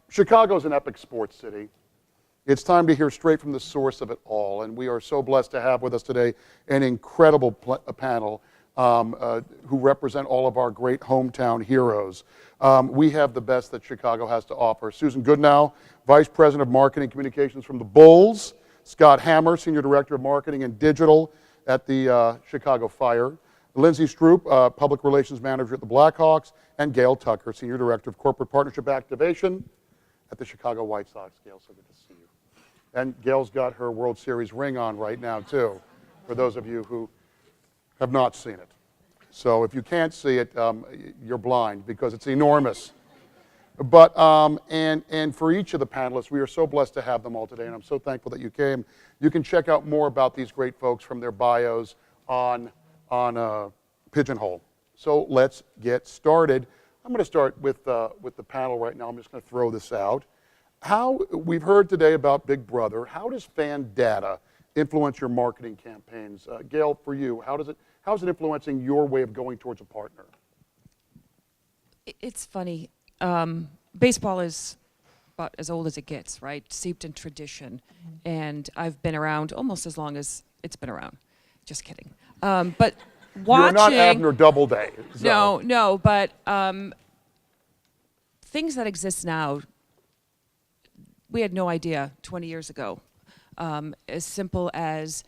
Chicago's an epic sports city. It's time to hear straight from the source of it all, and we are so blessed to have with us today an incredible panel who represent all of our great hometown heroes. We have the best that Chicago has to offer. Susan Goodnow, Vice President of Marketing Communications from the Bulls. Scott Hammer, Senior Director of Marketing and Digital at the Chicago Fire. Lindsay Stroop, Public Relations Manager at the Blackhawks. And Gail Tucker, Senior Director of Corporate Partnership Activation at the Chicago White Sox. Gail, so good to see you. And Gail's got her World Series ring on right now, too, for those of you who have not seen it. So if you can't see it, you're blind because it's enormous. But, and for each of the panelists, we are so blessed to have them all today, and I'm so thankful that you came. You can check out more about these great folks from their bios on Pigeonhole. So let's get started. I'm going to start with the panel right now. I'm just going to throw this out. We've heard today about Big Brother. How does fan data influence your marketing campaigns? Gail, for you, how is it influencing your way of going towards a partner? It's funny. Baseball is about as old as it gets, right? Seeped in tradition. And I've been around almost as long as it's been around. Just kidding. But watching... You're not Abner Doubleday. So. No, but things that exist now, we had no idea 20 years ago. As simple as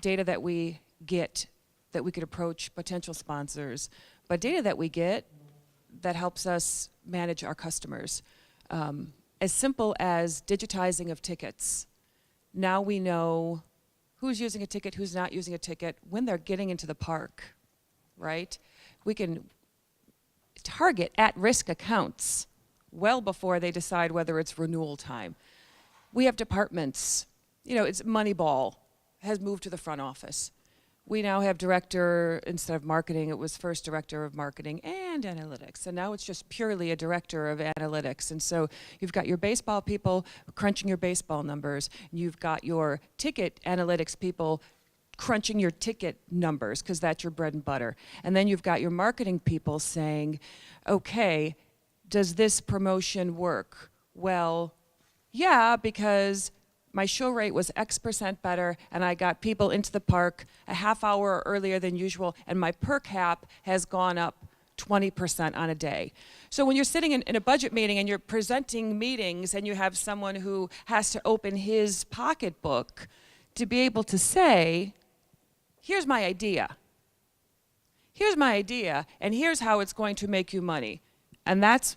data that we get that we could approach potential sponsors, but data that we get that helps us manage our customers. As simple as digitizing of tickets. Now we know who's using a ticket, who's not using a ticket, when they're getting into the park, right? We can target at-risk accounts well before they decide whether it's renewal time. We have departments, it's Moneyball has moved to the front office. We now have director, instead of marketing, it was first director of marketing and analytics. And now it's just purely a director of analytics. And so you've got your baseball people crunching your baseball numbers. You've got your ticket analytics people crunching your ticket numbers because that's your bread and butter. And then you've got your marketing people saying, okay, does this promotion work? Well, yeah, because my show rate was X% better, and I got people into the park a half hour earlier than usual, and my per cap has gone up 20% on a day. So when you're sitting in a budget meeting and you're presenting meetings and you have someone who has to open his pocketbook to be able to say, here's my idea. Here's my idea, and here's how it's going to make you money. And that's,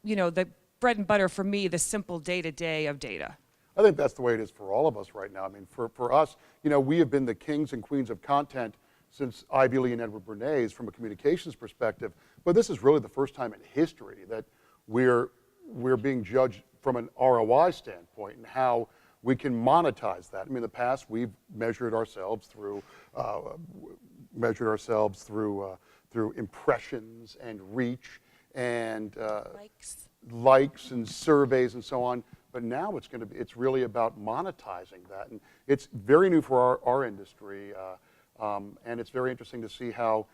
the bread and butter for me, the simple day-to-day of data. I think that's the way it is for all of us right now. I mean, for us, we have been the kings and queens of content since Ivy Lee and Edward Bernays from a communications perspective. But this is really the first time in history that we're being judged from an ROI standpoint and how we can monetize that. I mean, in the past, we've measured ourselves through impressions and reach and likes and surveys and so on. But now it's really about monetizing that, and it's very new for our industry, and it's very interesting to see how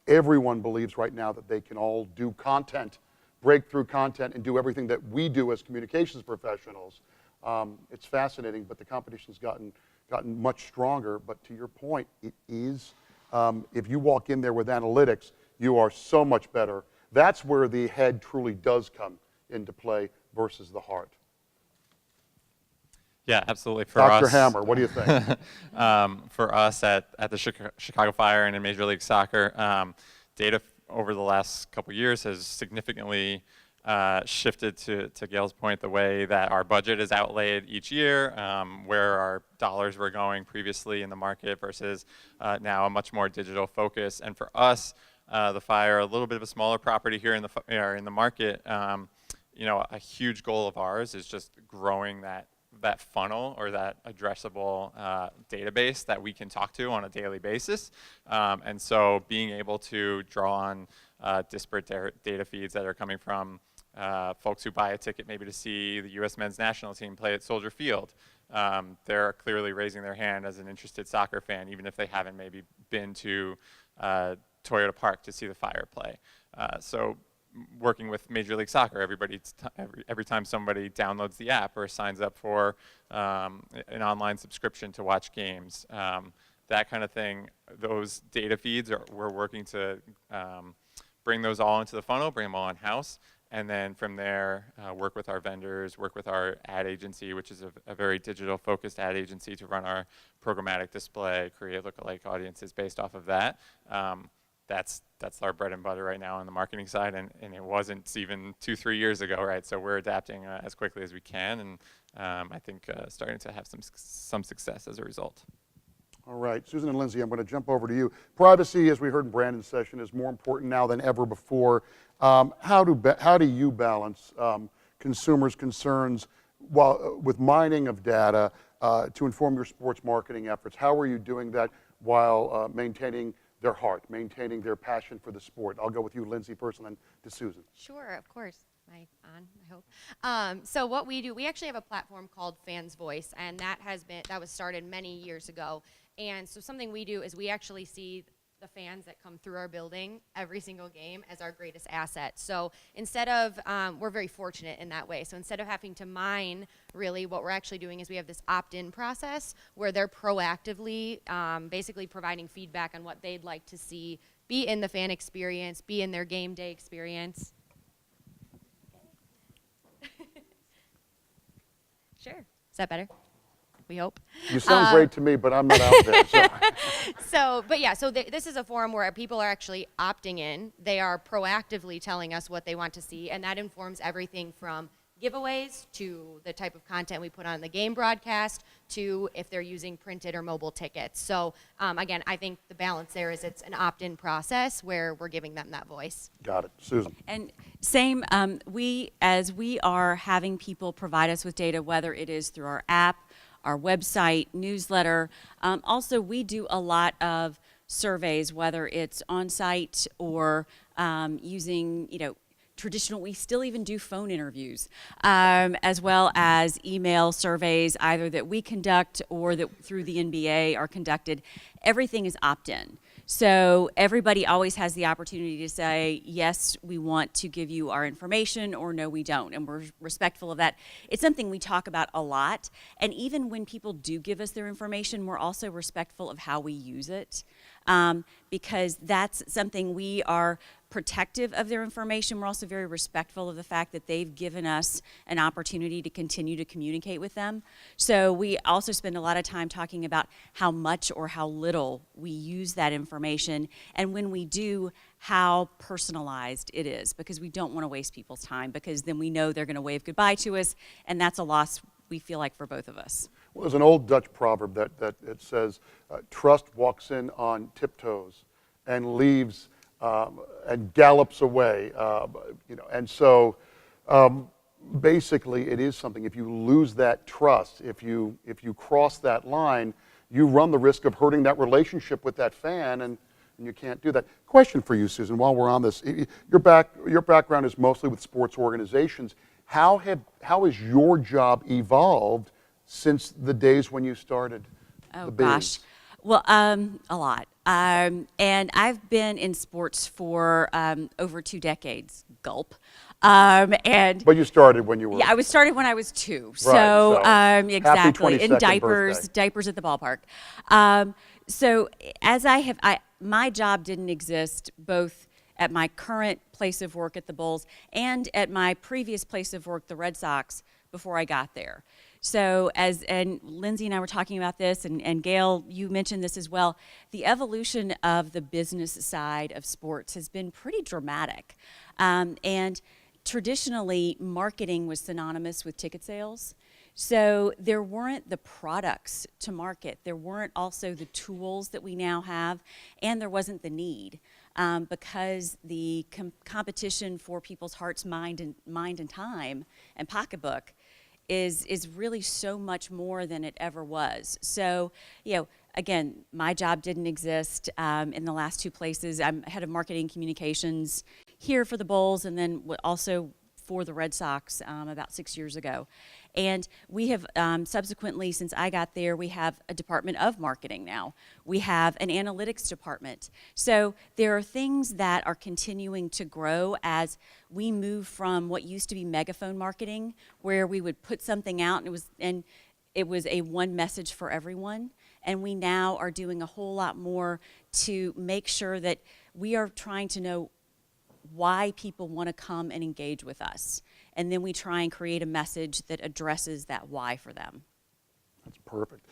everyone believes right now that they can all do content, breakthrough content, and do everything that we do as communications professionals. It's fascinating, but the competition's gotten much stronger. But to your point, it is. If you walk in there with analytics, you are so much better. That's where the head truly does come into play versus the heart. Yeah, absolutely. For Dr. us, Hammer, what do you think? For us at the Chicago Fire and in Major League Soccer, data over the last couple years has significantly shifted, to Gail's point, the way that our budget is outlaid each year, where our dollars were going previously in the market versus now a much more digital focus. And for us, the Fire, a little bit of a smaller property here in the market, a huge goal of ours is just growing that funnel or that addressable database that we can talk to on a daily basis. And so being able to draw on disparate data feeds that are coming from folks who buy a ticket maybe to see the U.S. men's national team play at Soldier Field. They're clearly raising their hand as an interested soccer fan, even if they haven't maybe been to Toyota Park to see the Fire play. So working with Major League Soccer. Every time somebody downloads the app or signs up for an online subscription to watch games, that kind of thing, those data feeds, we're working to bring those all into the funnel, bring them all in-house, and then from there, work with our vendors, work with our ad agency, which is a very digital-focused ad agency, to run our programmatic display, create lookalike audiences based off of that. That's our bread and butter right now on the marketing side, and it wasn't even 2-3 years ago, right? So we're adapting as quickly as we can, and I think starting to have some success as a result. All right, Susan and Lindsay, I'm going to jump over to you. Privacy, as we heard in Brandon's session, is more important now than ever before. How do you balance consumers' concerns with mining of data to inform your sports marketing efforts? How are you doing that while maintaining their heart, maintaining their passion for the sport? I'll go with you, Lindsay, first, and then to Susan. Sure, of course. Am I on? I hope. So what we do, we actually have a platform called Fans Voice, and that was started many years ago. And so something we do is we actually see the fans that come through our building every single game as our greatest asset. So instead of, we're very fortunate in that way. So instead of having to mine, really what we're actually doing is we have this opt-in process where they're proactively basically providing feedback on what they'd like to see be in the fan experience, be in their game day experience. Sure. Is that better? We hope. You sound great to me, but I'm not out there. So. This is a forum where people are actually opting in. They are proactively telling us what they want to see, and that informs everything from giveaways to the type of content we put on the game broadcast to if they're using printed or mobile tickets. So again, I think the balance there is it's an opt-in process where we're giving them that voice. Got it. Susan. And same, we are having people provide us with data, whether it is through our app, our website, newsletter. Also, we do a lot of surveys, whether it's on-site or using, traditional, we still even do phone interviews, as well as email surveys, either that we conduct or that through the NBA are conducted. Everything is opt-in. So everybody always has the opportunity to say, yes, we want to give you our information, or no, we don't, and we're respectful of that. It's something we talk about a lot, and even when people do give us their information, we're also respectful of how we use it, because that's something we are protective of their information. We're also very respectful of the fact that they've given us an opportunity to continue to communicate with them. So we also spend a lot of time talking about how much or how little we use that information, and when we do, how personalized it is, because we don't want to waste people's time, because then we know they're going to wave goodbye to us, and that's a loss we feel like for both of us. Well, there's an old Dutch proverb that it says, trust walks in on tiptoes and leaves and gallops away, and so basically it is something. If you lose that trust, if you cross that line, you run the risk of hurting that relationship with that fan, and you can't do that. Question for you, Susan, while we're on this. Your background is mostly with sports organizations. How has your job evolved since the days when you started the biz? Gosh. Well, a lot. And I've been in sports for over 2 decades. Gulp. But you started when you were... Yeah, I started when I was 2. Right, So exactly. in diapers, birthday. diapers at the ballpark. So as my job didn't exist both at my current place of work at the Bulls and at my previous place of work, the Red Sox, before I got there. So and Lindsay and I were talking about this, and Gail, you mentioned this as well, the evolution of the business side of sports has been pretty dramatic. And traditionally, marketing was synonymous with ticket sales. So there weren't the products to market. There weren't also the tools that we now have, and there wasn't the need. Because the competition for people's hearts, mind, and time, and pocketbook is really so much more than it ever was. So, again, my job didn't exist in the last 2 places. I'm head of marketing communications here for the Bulls, and then also for the Red Sox about 6 years ago. And we have subsequently, since I got there, we have a department of marketing now. We have an analytics department. So there are things that are continuing to grow as we move from what used to be megaphone marketing, where we would put something out and it was a one message for everyone. And we now are doing a whole lot more to make sure that we are trying to know why people want to come and engage with us. And then we try and create a message that addresses that why for them. That's perfect.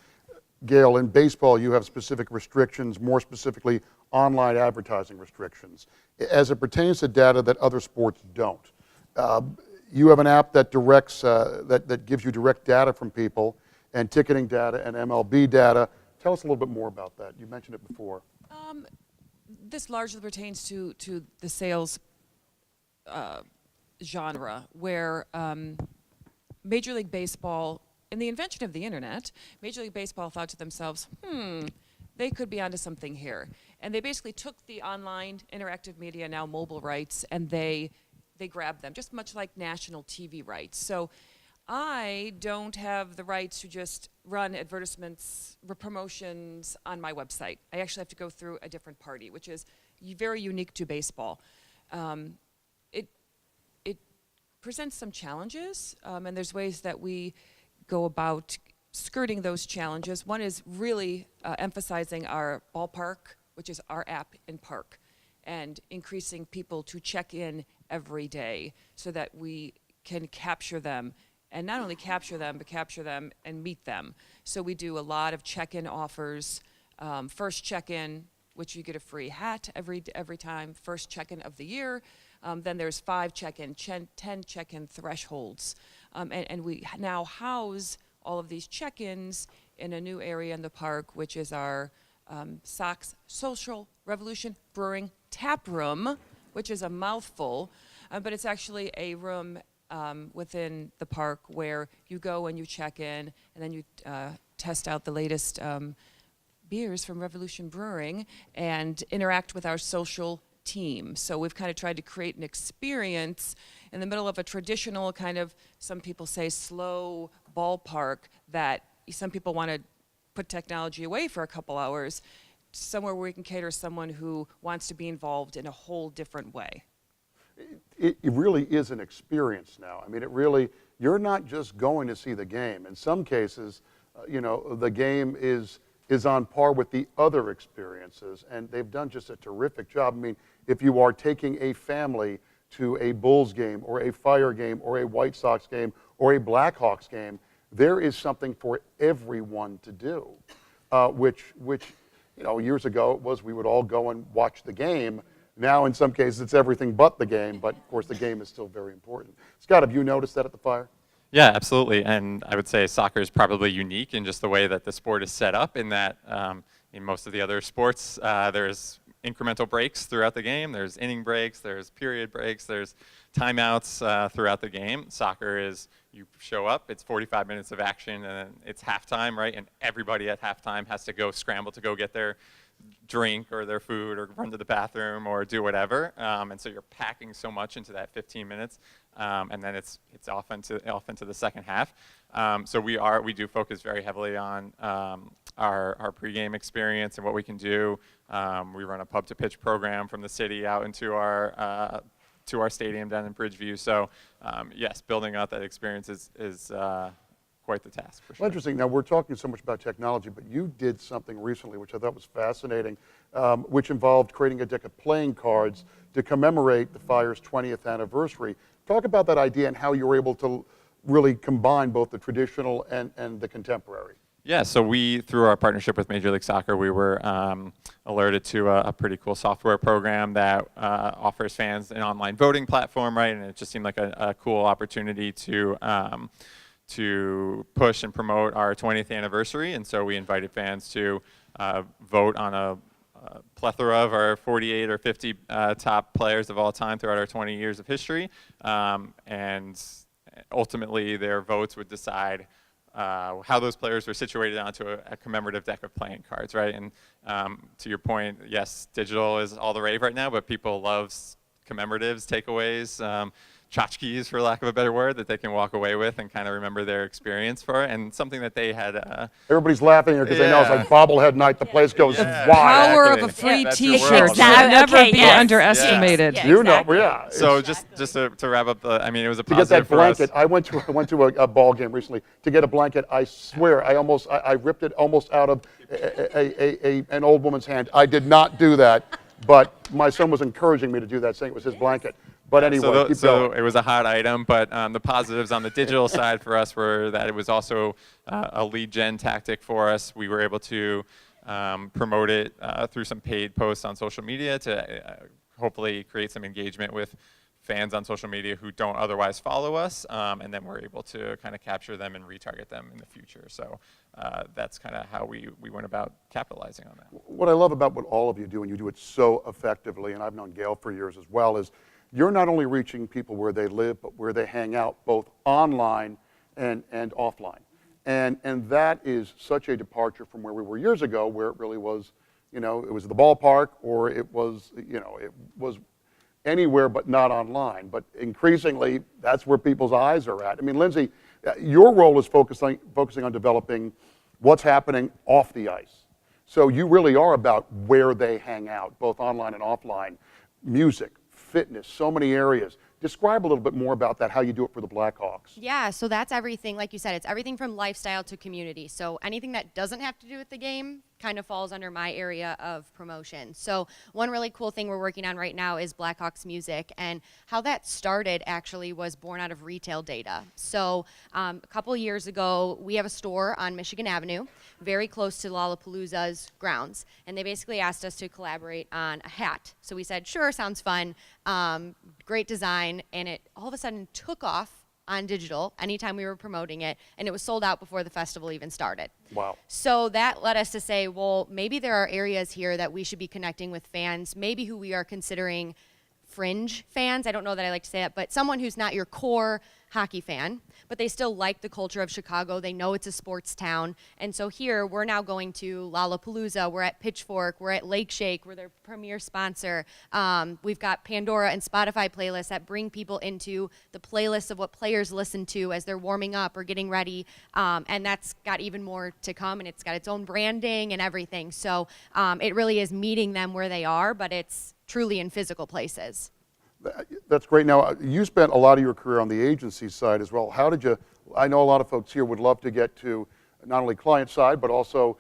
Gail, in baseball, you have specific restrictions, more specifically online advertising restrictions. As it pertains to data that other sports don't, you have an app that directs, that gives you direct data from people, and ticketing data and MLB data. Tell us a little bit more about that. You mentioned it before. This largely pertains to the sales genre, where Major League Baseball, in the invention of the internet, Major League Baseball thought to themselves, they could be onto something here. And they basically took the online interactive media, now mobile rights, and they grabbed them, just much like national TV rights. So I don't have the rights to just run advertisements, promotions on my website. I actually have to go through a different party, which is very unique to baseball. It presents some challenges, and there's ways that we go about skirting those challenges. One is really emphasizing our ballpark, which is our app in park, and increasing people to check in every day so that we can capture them. And not only capture them, but capture them and meet them. So we do a lot of check-in offers. First check-in, which you get a free hat every time. First check-in of the year. Then there's 5 check-in, 10 check-in thresholds. And we now house all of these check-ins in a new area in the park, which is our Sox Social Revolution Brewing Tap Room, which is a mouthful, but it's actually a room within the park where you go and you check in, and then you test out the latest beers from Revolution Brewing and interact with our social team. So we've kind of tried to create an experience in the middle of a traditional kind of, some people say, slow ballpark that some people want to put technology away for a couple hours, somewhere where we can cater someone who wants to be involved in a whole different way. It really is an experience now. I mean, it really, you're not just going to see the game. In some cases, the game is on par with the other experiences, and they've done just a terrific job. I mean, if you are taking a family to a Bulls game or a Fire game or a White Sox game or a Blackhawks game, there is something for everyone to do, which years ago it was we would all go and watch the game. Now, in some cases, it's everything but the game, but of course the game is still very important. Scott, have you noticed that at the Fire? Yeah, absolutely. And I would say soccer is probably unique in just the way that the sport is set up, in that in most of the other sports, there's incremental breaks throughout the game. There's inning breaks, there's period breaks, there's timeouts throughout the game. Soccer is, you show up, it's 45 minutes of action, and then it's halftime, right? And everybody at halftime has to go scramble to go get their drink or their food or run to the bathroom or do whatever, and so you're packing so much into that 15 minutes, and then it's off into the second half. So we do focus very heavily on our pregame experience and what we can do. We run a pub to pitch program from the city out into our stadium down in Bridgeview. So yes, building out that experience is quite the task, for sure. Well, interesting. Now, we're talking so much about technology, but you did something recently which I thought was fascinating, which involved creating a deck of playing cards to commemorate the Fire's 20th anniversary. Talk about that idea and how you were able to really combine both the traditional and the contemporary. Yeah, so through our partnership with Major League Soccer, we were alerted to a pretty cool software program that offers fans an online voting platform, right? And it just seemed like a cool opportunity to push and promote our 20th anniversary, and so we invited fans to vote on a plethora of our 48 or 50 top players of all time throughout our 20 years of history, and ultimately their votes would decide how those players were situated onto a commemorative deck of playing cards, right? And to your point, yes, digital is all the rave right now, but people love commemoratives, takeaways. tchotchkes, for lack of a better word, that they can walk away with and kind of remember their experience for it, and something that they had. Everybody's laughing here because they know it's like Yeah. bobblehead night. The place goes Yeah. wild. Power of a Exactly. free That's your T-shirt world. should Exactly. never Okay, be yes. underestimated. Yeah. You exactly. know, yeah. So it's- just to wrap up, I mean, it was a to get that positive for us. blanket, I went to a ball game recently. To get a blanket, I swear, I ripped it almost out of an old woman's hand. I did not do that, but my son was encouraging me to do that, saying it was his blanket. But anyway, keep So going. it was a hot item, but the positives on the digital side for us were that it was also a lead gen tactic for us. We were able to promote it through some paid posts on social media to hopefully create some engagement with fans on social media who don't otherwise follow us, and then we're able to kind of capture them and retarget them in the future. So that's kind of how we went about capitalizing on that. What I love about what all of you do, and you do it so effectively, and I've known Gail for years as well, is you're not only reaching people where they live, but where they hang out, both online and offline. And that is such a departure from where we were years ago, where it really was, it was the ballpark, or it was anywhere but not online. But increasingly, that's where people's eyes are at. I mean, Lindsay, your role is focusing on developing what's happening off the ice. So you really are about where they hang out, both online and offline, music, fitness, so many areas. Describe a little bit more about that, how you do it for the Blackhawks. Yeah, so that's everything. Like you said, it's everything from lifestyle to community. So anything that doesn't have to do with the game kind of falls under my area of promotion. So one really cool thing we're working on right now is Blackhawks music, and how that started actually was born out of retail data. So a couple years ago, we have a store on Michigan Avenue, very close to Lollapalooza's grounds, and they basically asked us to collaborate on a hat. So we said, sure, sounds fun, great design, and it all of a sudden took off on digital anytime we were promoting it, and it was sold out before the festival even started. Wow. So that led us to say, well, maybe there are areas here that we should be connecting with fans, maybe who we are considering fringe fans. I don't know that I like to say that, but someone who's not your core hockey fan, but they still like the culture of Chicago. They know it's a sports town. And so here, we're now going to Lollapalooza. We're at Pitchfork. We're at Lake Shake. We're their premier sponsor. We've got Pandora and Spotify playlists that bring people into the playlist of what players listen to as they're warming up or getting ready. And that's got even more to come, and it's got its own branding and everything. So it really is meeting them where they are, but it's truly in physical places. That's great. Now, you spent a lot of your career on the agency side as well. How did you, I know a lot of folks here would love to get to not only client side, but also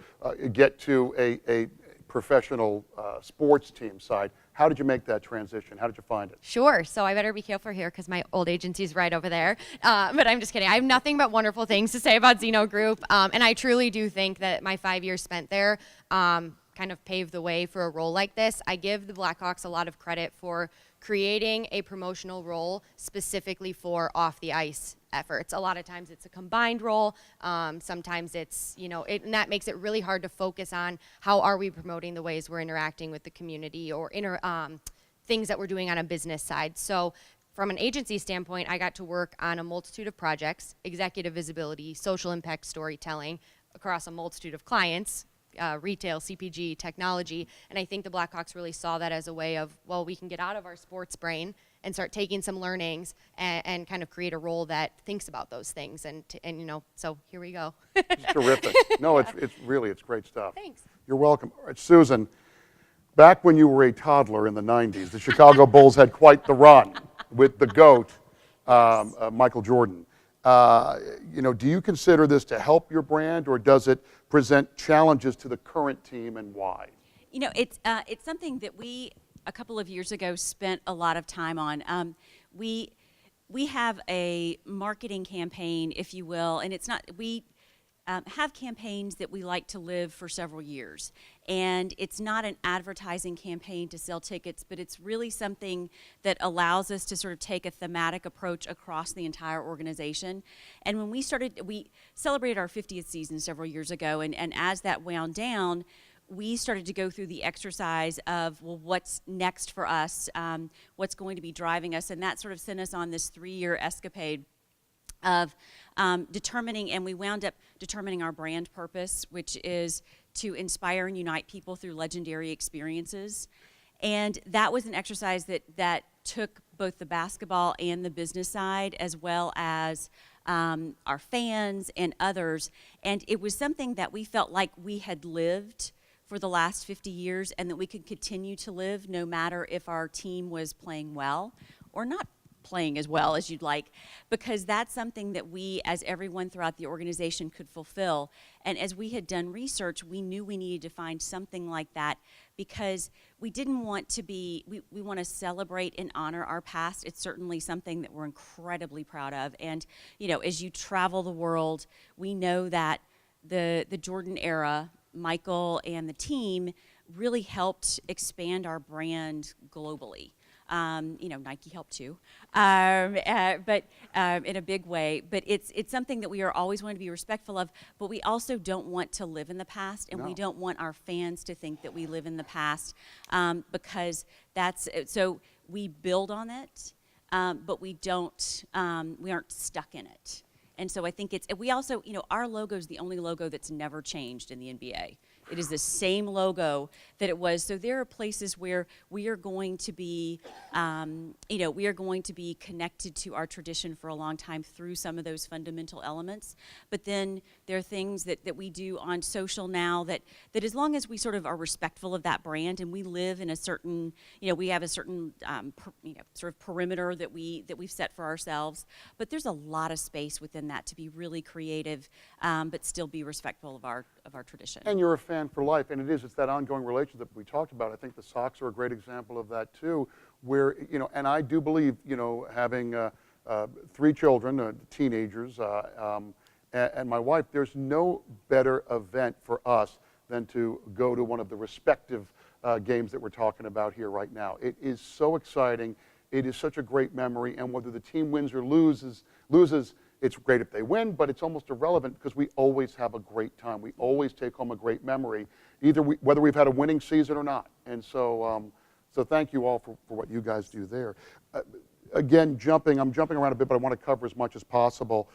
get to a professional sports team side. How did you make that transition? How did you find it? Sure. So I better be careful here because my old agency is right over there. But I'm just kidding. I have nothing but wonderful things to say about Zeno Group. And I truly do think that my 5 years spent there kind of paved the way for a role like this. I give the Blackhawks a lot of credit for creating a promotional role specifically for off the ice efforts. A lot of times it's a combined role. Sometimes it's, and that makes it really hard to focus on how are we promoting the ways we're interacting with the community or things that we're doing on a business side. So from an agency standpoint, I got to work on a multitude of projects, executive visibility, social impact storytelling across a multitude of clients, retail, CPG, technology, and I think the Blackhawks really saw that as a way of, well, we can get out of our sports brain and start taking some learnings and kind of create a role that thinks about those things, and so here we go. It's terrific. No, it's great stuff. Thanks. You're welcome. All right, Susan, back when you were a toddler in the 90s, the Chicago Bulls had quite the run with the GOAT, Michael Jordan. Do you consider this to help your brand, or does it present challenges to the current team, and why? It's something that we a couple of years ago spent a lot of time on. We have a marketing campaign, if you will, and it's not we. Have campaigns that we like to live for several years. And it's not an advertising campaign to sell tickets, but it's really something that allows us to sort of take a thematic approach across the entire organization. And when we celebrated our 50th season several years ago, and as that wound down, we started to go through the exercise of, well, what's next for us, what's going to be driving us, and that sort of sent us on this 3-year escapade of determining, and we wound up determining our brand purpose, which is to inspire and unite people through legendary experiences. And that was an exercise that took both the basketball and the business side, as well as our fans and others, and it was something that we felt like we had lived for the last 50 years and that we could continue to live no matter if our team was playing well or not playing as well as you'd like, because that's something that we, as everyone throughout the organization, could fulfill. And as we had done research, we knew we needed to find something like that, because we didn't want to be, we want to celebrate and honor our past. It's certainly something that we're incredibly proud of. And, you know, as you travel the world, we know that the Jordan era, Michael and the team really helped expand our brand globally. You know, Nike helped too, but in a big way. But it's something that we are always going to be respectful of, but we also don't want to live in the past, and we don't want our fans to think that we live in the past, because that's, so we build on it, but we aren't stuck in it. And so I think we also, you know, our logo is the only logo that's never changed in the NBA. It is the same logo that it was. So there are places where we are going to be, you know, we are going to be connected to our tradition for a long time through some of those fundamental elements. But then there are things that we do on social now that as long as we sort of are respectful of that brand and we live in a certain, you know, we have a certain, you know, sort of perimeter that we've set for ourselves. But there's a lot of space within that to be really creative, but still be respectful of our tradition. And you're a fan for life, and it's that ongoing relationship we talked about. I think the Sox are a great example of that too, where, you know, and I do believe, you know, having 3 children, teenagers, and my wife, there's no better event for us than to go to one of the respective games that we're talking about here right now. It is so exciting. It is such a great memory, and whether the team wins or loses, it's great if they win, but it's almost irrelevant because we always have a great time. We always take home a great memory, whether we've had a winning season or not. And so, so thank you all for what you guys do there. Again, I'm jumping around a bit, but I want to cover as much as possible.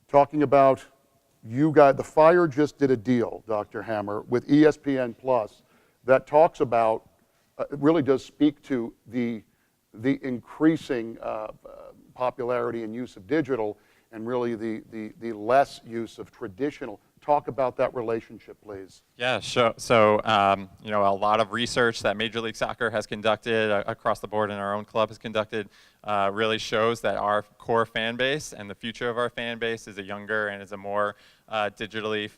Talking about you guys, the Fire just did a deal, Dr. Hammer, with ESPN Plus that talks about, really does speak to the increasing popularity and use of digital, and really the less use of traditional. Talk about that relationship, please. Yeah, sure. So, you know, a lot of research that Major League Soccer has conducted across the board and our own club has conducted really shows that our core fan base and the future of our fan base is a younger and is a more digitally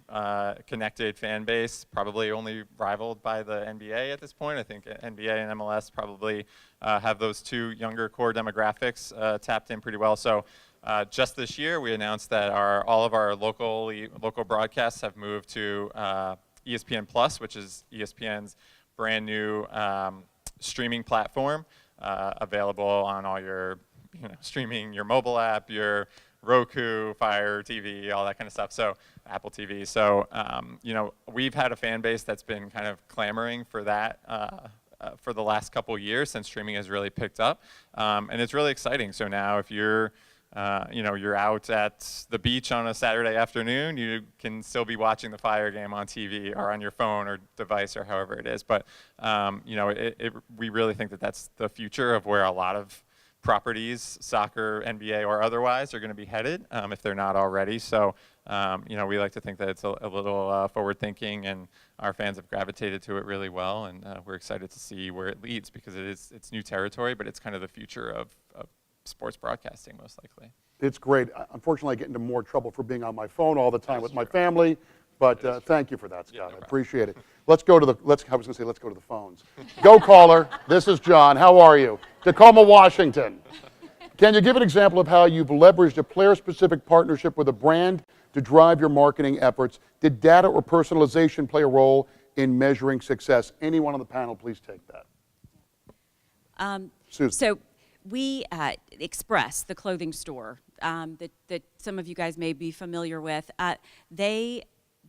connected fan base, probably only rivaled by the NBA at this point. I think NBA and MLS probably have those 2 younger core demographics tapped in pretty well. So, just this year, we announced that all of our local broadcasts have moved to ESPN Plus, which is ESPN's brand new streaming platform, available on all your, you know, streaming, your mobile app, your Roku, Fire TV, all that kind of stuff. So Apple TV. So you know, we've had a fan base that's been kind of clamoring for that. For the last couple years since streaming has really picked up, and it's really exciting. So now, if you're you know, you're out at the beach on a Saturday afternoon, you can still be watching the Fire game on TV or on your phone or device or however it is. But, you know, we really think that that's the future of where a lot of properties, soccer, NBA, or otherwise, are going to be headed, if they're not already. So, you know, we like to think that it's a little forward-thinking, and our fans have gravitated to it really well, and we're excited to see where it leads, because it's new territory, but it's kind of the future of sports broadcasting, most likely. It's great. Unfortunately, I get into more trouble for being on my phone all the time with my family, but thank you for that, Scott. Yeah, no I problem. I was going to say, let's go to the phones. Go caller. This is John. How are you? Tacoma, Washington. Can you give an example of how you've leveraged a player-specific partnership with a brand to drive your marketing efforts? Did data or personalization play a role in measuring success? Anyone on the panel, please take that. Susan. So we, Express, the clothing store that some of you guys may be familiar with, they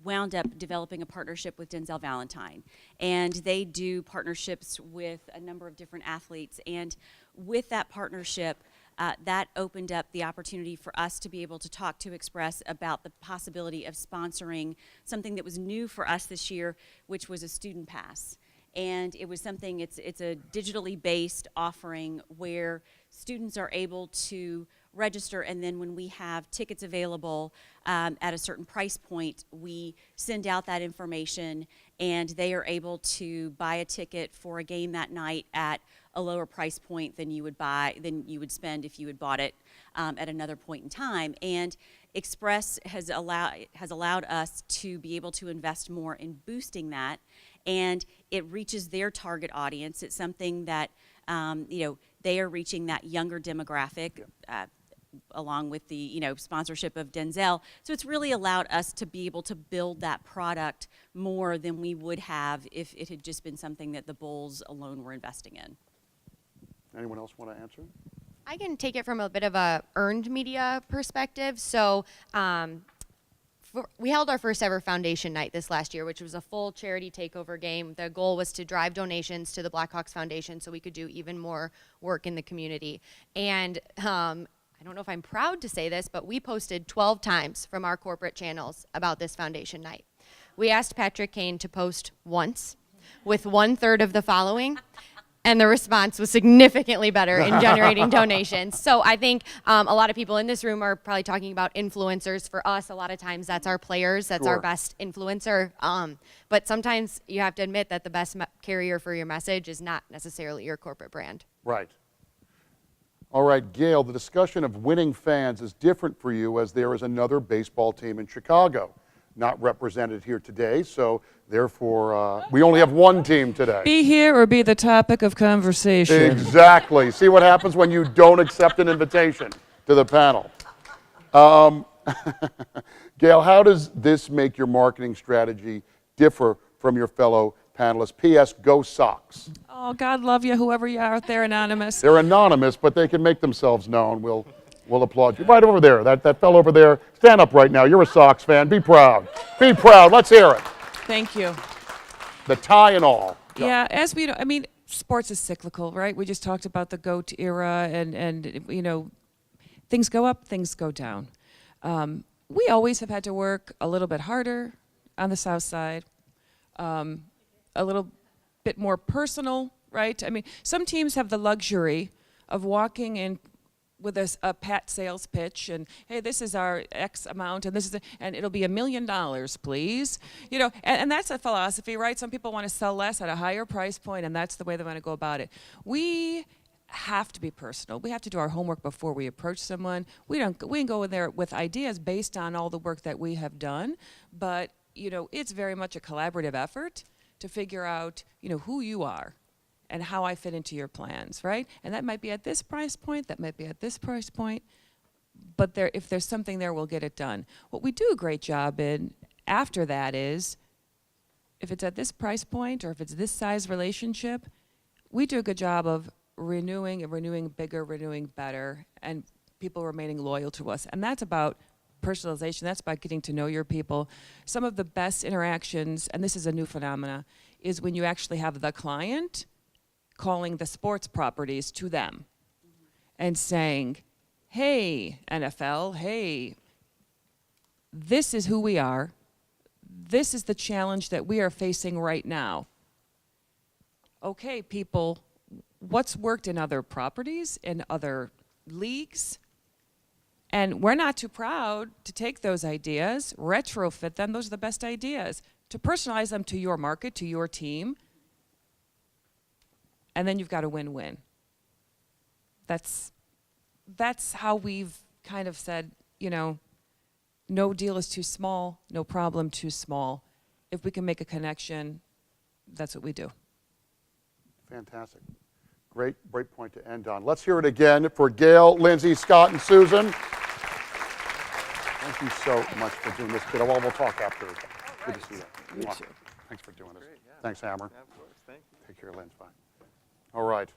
wound up developing a partnership with Denzel Valentine. And they do partnerships with a number of different athletes. And with that partnership, that opened up the opportunity for us to be able to talk to Express about the possibility of sponsoring something that was new for us this year, which was a student pass. and it was something, it's a digitally based offering where students are able to register, and then when we have tickets available at a certain price point, we send out that information, and they are able to buy a ticket for a game that night at a lower price point than you would spend if you had bought it at another point in time. And Express has allowed us to be able to invest more in boosting that, and it reaches their target audience. It's something that they are reaching that younger demographic. Along with the sponsorship of Denzel. So it's really allowed us to be able to build that product more than we would have if it had just been something that the Bulls alone were investing in. Anyone else want to answer? I can take it from a bit of a earned media perspective. So we held our first ever foundation night this last year, which was a full charity takeover game. The goal was to drive donations to the Blackhawks Foundation so we could do even more work in the community. And I don't know if I'm proud to say this, but we posted 12 times from our corporate channels about this foundation night. We asked Patrick Kane to post once with 1/3 of the following, and the response was significantly better in generating donations. So I think a lot of people in this room are probably talking about influencers. For us, a lot of times that's our players, that's our best influencer. But sometimes you have to admit that the best carrier for your message is not necessarily your corporate brand. Right. All right, Gail, the discussion of winning fans is different for you as there is another baseball team in Chicago, not represented here today, so therefore we only have one team today. Be here or be the topic of conversation. Exactly. See what happens when you don't accept an invitation to the panel. Gail, how does this make your marketing strategy differ from your fellow panelists? P.S. Go Sox. Oh, God love you, whoever you are out there, anonymous. They're anonymous, but they can make themselves known. We'll applaud you. Right over there, that fellow over there. Stand up right now. You're a Sox fan. Be proud. Be proud. Let's hear it. Thank you. The tie and all. Go. Yeah, as we know, I mean, sports is cyclical, right? We just talked about the GOAT era, and things go up, things go down. We always have had to work a little bit harder on the South Side, a little bit more personal, right? I mean, some teams have the luxury of walking in with a pat sales pitch and, hey, this is our X amount and and it'll be $1 million, please. And that's a philosophy, right? Some people want to sell less at a higher price point, and that's the way they want to go about it. We have to be personal. We have to do our homework before we approach someone. We can go in there with ideas based on all the work that we have done, but it's very much a collaborative effort to figure out, who you are and how I fit into your plans, right? And that might be at this price point, that might be at this price point, but if there's something there, we'll get it done. What we do a great job in after that is, if it's at this price point or if it's this size relationship, we do a good job of renewing and renewing bigger, renewing better, and people remaining loyal to us. And that's about personalization. That's about getting to know your people. Some of the best interactions, and this is a new phenomena, is when you actually have the client calling the sports properties to them and saying, hey, NFL, hey, this is who we are. This is the challenge that we are facing right now. Okay, people, what's worked in other properties, in other leagues? And we're not too proud to take those ideas, retrofit them. Those are the best ideas. To personalize them to your market, to your team. And then you've got a win-win. That's how we've kind of said, no deal is too small, no problem too small. If we can make a connection, that's what we do. Fantastic. Great point to end on. Let's hear it again for Gail, Lindsay, Scott, and Susan. Thank you so much for doing this, kiddo. Well, we'll talk after. Good to see you. You too. Thanks for doing this. Great, yeah. Thanks, Hammer. Yeah, of course. Thank you. Take care, Lynn. Bye. All right.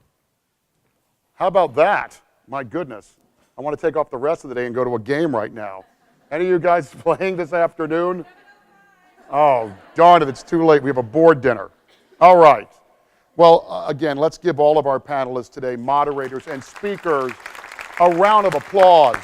How about that? My goodness. I want to take off the rest of the day and go to a game right now. Any of you guys playing this afternoon? Oh, darn it, it's too late. We have a board dinner. All right. Well, again, let's give all of our panelists today, moderators and speakers, a round of applause.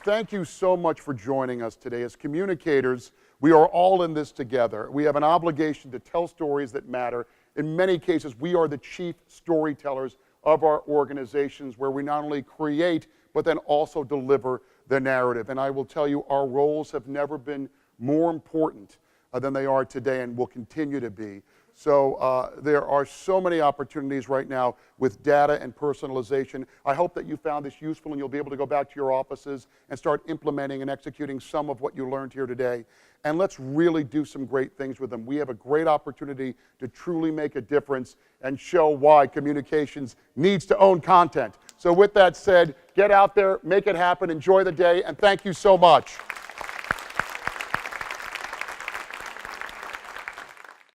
thank you so much for joining us today. As communicators, we are all in this together. We have an obligation to tell stories that matter. In many cases, we are the chief storytellers of our organizations, where we not only create, but then also deliver the narrative. And I will tell you, our roles have never been more important than they are today, and will continue to be. So there are so many opportunities right now with data and personalization. I hope that you found this useful, and you'll be able to go back to your offices and start implementing and executing some of what you learned here today. And let's really do some great things with them. We have a great opportunity to truly make a difference and show why communications needs to own content. So with that said, get out there, make it happen, enjoy the day, and thank you so much.